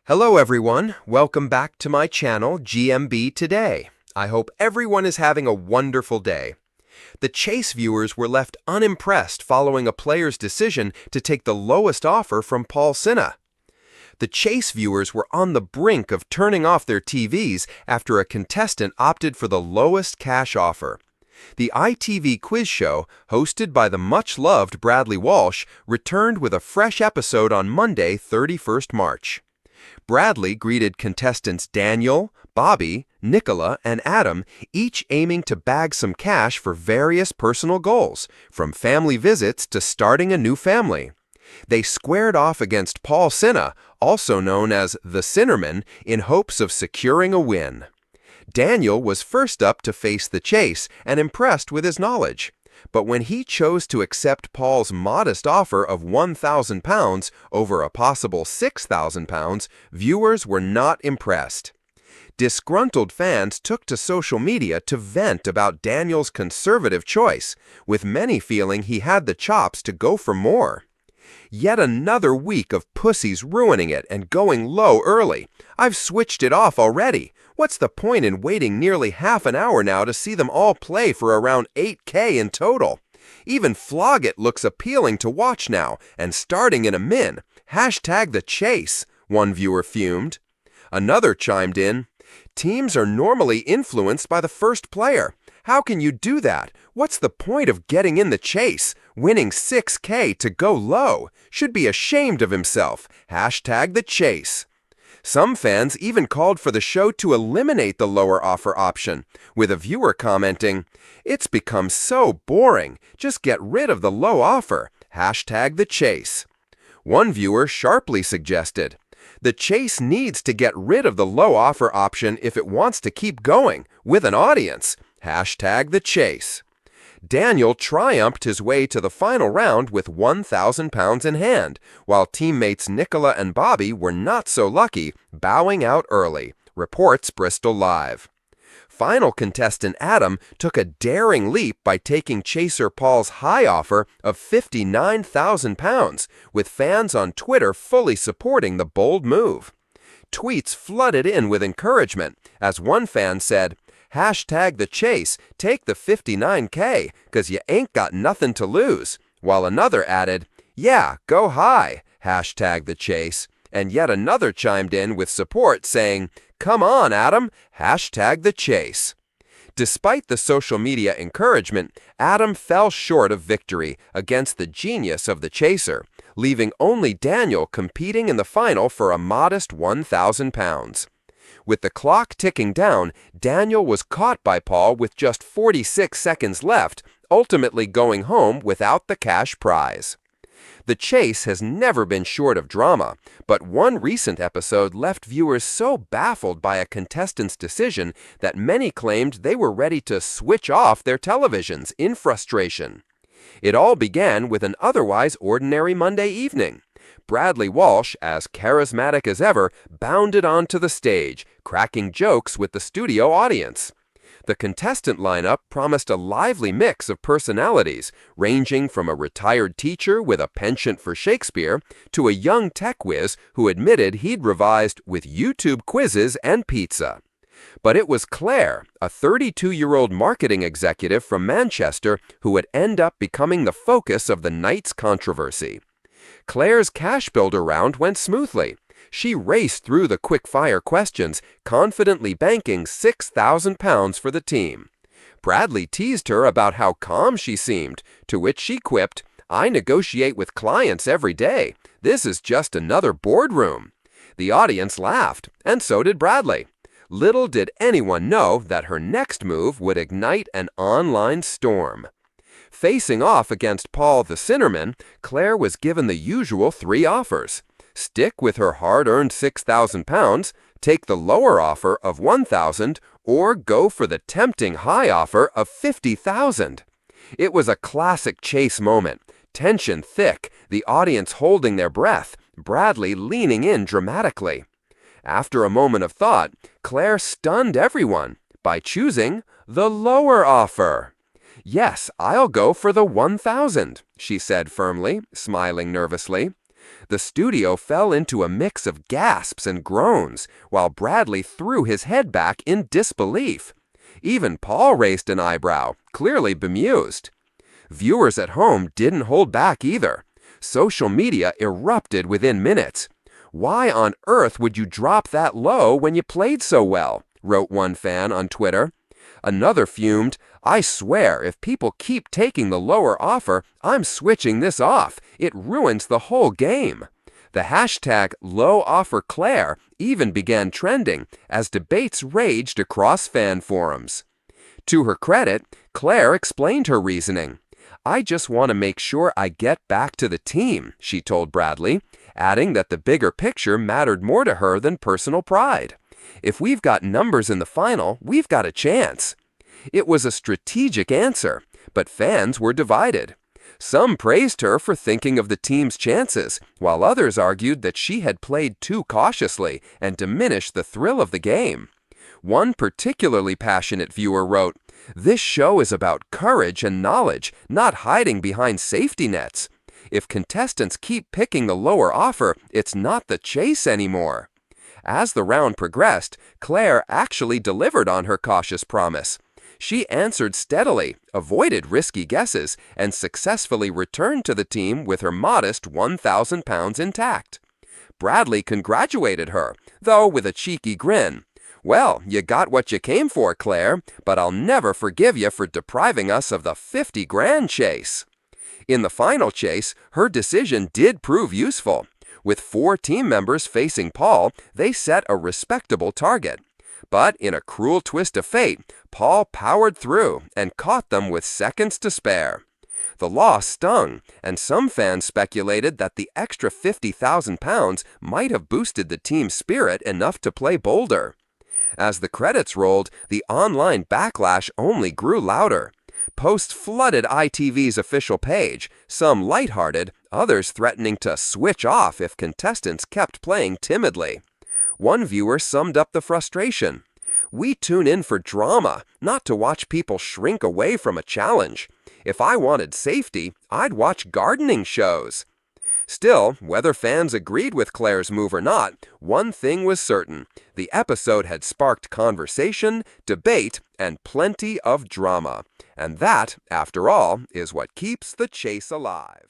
Hello everyone, welcome back to my channel GMB Today. I hope everyone is having a wonderful day. The Chase viewers were left unimpressed following a player's decision to take the lowest offer from Paul Sinha. The Chase viewers were on the brink of turning off their TVs after a contestant opted for the lowest cash offer. The ITV quiz show, hosted by the much-loved Bradley Walsh, returned with a fresh episode on Monday, 31st March. Bradley greeted contestants Daniel, Bobby, Nicola, and Adam, each aiming to bag some cash for various personal goals, from family visits to starting a new family. They squared off against Paul Sinha, also known as the Sinnerman, in hopes of securing a win. Daniel was first up to face the Chase and impressed with his knowledge. But when he chose to accept Paul's modest offer of £1,000 over a possible £6,000, viewers were not impressed. Disgruntled fans took to social media to vent about Daniel's conservative choice, with many feeling he had the chops to go for more. Yet another week of pussies ruining it and going low early. I've switched it off already. What's the point in waiting nearly half an hour now to see them all play for around 8K in total? Even Flog It looks appealing to watch now, and starting in a min. Hashtag the Chase, one viewer fumed. Another chimed in, teams are normally influenced by the first player. How can you do that? What's the point of getting in the Chase? Winning 6K to go low. Should be ashamed of himself. Hashtag the Chase. Some fans even called for the show to eliminate the lower offer option, with a viewer commenting, "It's become so boring. Just get rid of the low offer. Hashtag the Chase." One viewer sharply suggested, "The Chase needs to get rid of the low offer option if it wants to keep going, with an audience. Hashtag the Chase." Daniel triumphed his way to the final round with £1,000 in hand, while teammates Nicola and Bobby were not so lucky, bowing out early, reports Bristol Live. Final contestant Adam took a daring leap by taking chaser Paul's high offer of £59,000, with fans on Twitter fully supporting the bold move. Tweets flooded in with encouragement, as one fan said, "Hashtag the Chase, take the 59K, 'cause you ain't got nothing to lose," while another added, "Yeah, go high, hashtag the Chase," and yet another chimed in with support saying, "Come on, Adam, hashtag the Chase." Despite the social media encouragement, Adam fell short of victory against the genius of the chaser, leaving only Daniel competing in the final for a modest £1,000. With the clock ticking down, Daniel was caught by Paul with just 46 seconds left, ultimately going home without the cash prize. The Chase has never been short of drama, but one recent episode left viewers so baffled by a contestant's decision that many claimed they were ready to switch off their televisions in frustration. It all began with an otherwise ordinary Monday evening. Bradley Walsh, as charismatic as ever, bounded onto the stage, cracking jokes with the studio audience. The contestant lineup promised a lively mix of personalities, ranging from a retired teacher with a penchant for Shakespeare to a young tech whiz who admitted he'd revised with YouTube quizzes and pizza. But it was Claire, a 32-year-old marketing executive from Manchester, who would end up becoming the focus of the night's controversy. Claire's cash builder round went smoothly. She raced through the quick-fire questions, confidently banking £6,000 for the team. Bradley teased her about how calm she seemed, to which she quipped, "I negotiate with clients every day. This is just another boardroom." The audience laughed, and so did Bradley. Little did anyone know that her next move would ignite an online storm. Facing off against Paul the Sinnerman, Claire was given the usual three offers. Stick with her hard-earned £6,000, take the lower offer of £1,000, or go for the tempting high offer of £50,000. It was a classic Chase moment, tension thick, the audience holding their breath, Bradley leaning in dramatically. After a moment of thought, Claire stunned everyone by choosing the lower offer. "Yes, I'll go for the £1,000, she said firmly, smiling nervously. The studio fell into a mix of gasps and groans, while Bradley threw his head back in disbelief. Even Paul raised an eyebrow, clearly bemused. Viewers at home didn't hold back either. Social media erupted within minutes. "Why on earth would you drop that low when you played so well?" wrote one fan on Twitter. Another fumed, "I swear, if people keep taking the lower offer, I'm switching this off. It ruins the whole game." The hashtag #LowOfferClaire even began trending as debates raged across fan forums. To her credit, Claire explained her reasoning. "I just want to make sure I get back to the team," she told Bradley, adding that the bigger picture mattered more to her than personal pride. "If we've got numbers in the final, we've got a chance." It was a strategic answer, but fans were divided. Some praised her for thinking of the team's chances, while others argued that she had played too cautiously and diminished the thrill of the game. One particularly passionate viewer wrote, "This show is about courage and knowledge, not hiding behind safety nets. If contestants keep picking the lower offer, it's not the chase anymore." As the round progressed, Claire actually delivered on her cautious promise. She answered steadily, avoided risky guesses, and successfully returned to the team with her modest £1,000 intact. Bradley congratulated her, though with a cheeky grin. "Well, you got what you came for, Claire, but I'll never forgive you for depriving us of the 50 grand chase." In the final chase, her decision did prove useful. With 4 team members facing Paul, they set a respectable target. But in a cruel twist of fate, Paul powered through and caught them with seconds to spare. The loss stung, and some fans speculated that the extra £50,000 might have boosted the team's spirit enough to play bolder. As the credits rolled, the online backlash only grew louder. Posts flooded ITV's official page, some lighthearted, others threatening to switch off if contestants kept playing timidly. One viewer summed up the frustration. "We tune in for drama, not to watch people shrink away from a challenge. If I wanted safety, I'd watch gardening shows." Still, whether fans agreed with Claire's move or not, one thing was certain: the episode had sparked conversation, debate, and plenty of drama. And that, after all, is what keeps the chase alive.